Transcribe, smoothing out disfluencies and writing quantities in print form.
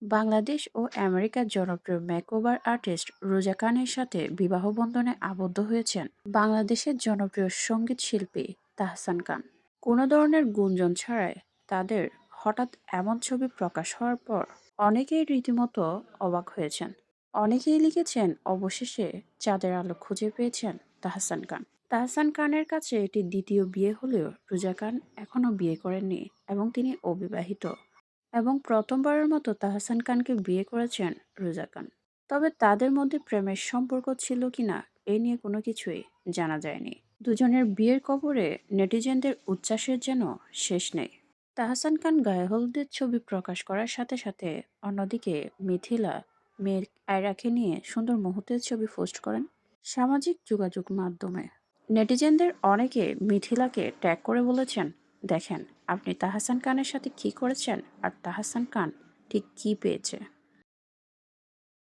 বাংলাদেশ ও আমেরিকার জনপ্রিয় makeover artist রোজা খানের সাথে বিবাহ বন্ধনে আবদ্ধ হয়েছেন বাংলাদেশের জনপ্রিয় সঙ্গীত শিল্পী তাহসান খান। কোনো ধরনের গুঞ্জন ছাড়াই তাদের হঠাৎ এমন ছবি প্রকাশ হওয়ার পর অনেকেই রীতিমতো অবাক হয়েছেন। অনেকেই লিখেছেন অবশেষে চাঁদের আলো খুঁজে পেয়েছেন তাহসান খান। তাহসান খানের কাছে এটি দ্বিতীয় বিয়ে হলেও রোজা খান এখনও বিয়ে করেননি এবং তিনি অবিবাহিত। এবং প্রথমবারের মতো তাহসান খানকে বিয়ে করেছেন রোজা খান। তবে তাদের মধ্যে প্রেমের সম্পর্ক ছিল কিনা এ নিয়ে কোনো কিছুই জানা যায়নি। দুজনের বিয়ের খবরে নেটিজেনদের উচ্ছ্বাসের যেন শেষ নেই। তাহসান খান গায়ে হলুদের ছবি প্রকাশ করার সাথে সাথে অন্যদিকে মিথিলা মেয়ের আয়রাকে নিয়ে সুন্দর মুহূর্তের ছবি পোস্ট করেন সামাজিক যোগাযোগ মাধ্যমে। নেটিজেনদের অনেকে মিথিলাকে ট্যাগ করে বলেছেন, দেখেন আপনি তাহসান খানের সাথে কি করেছেন আর তাহসান খান ঠিক কি পেয়েছে।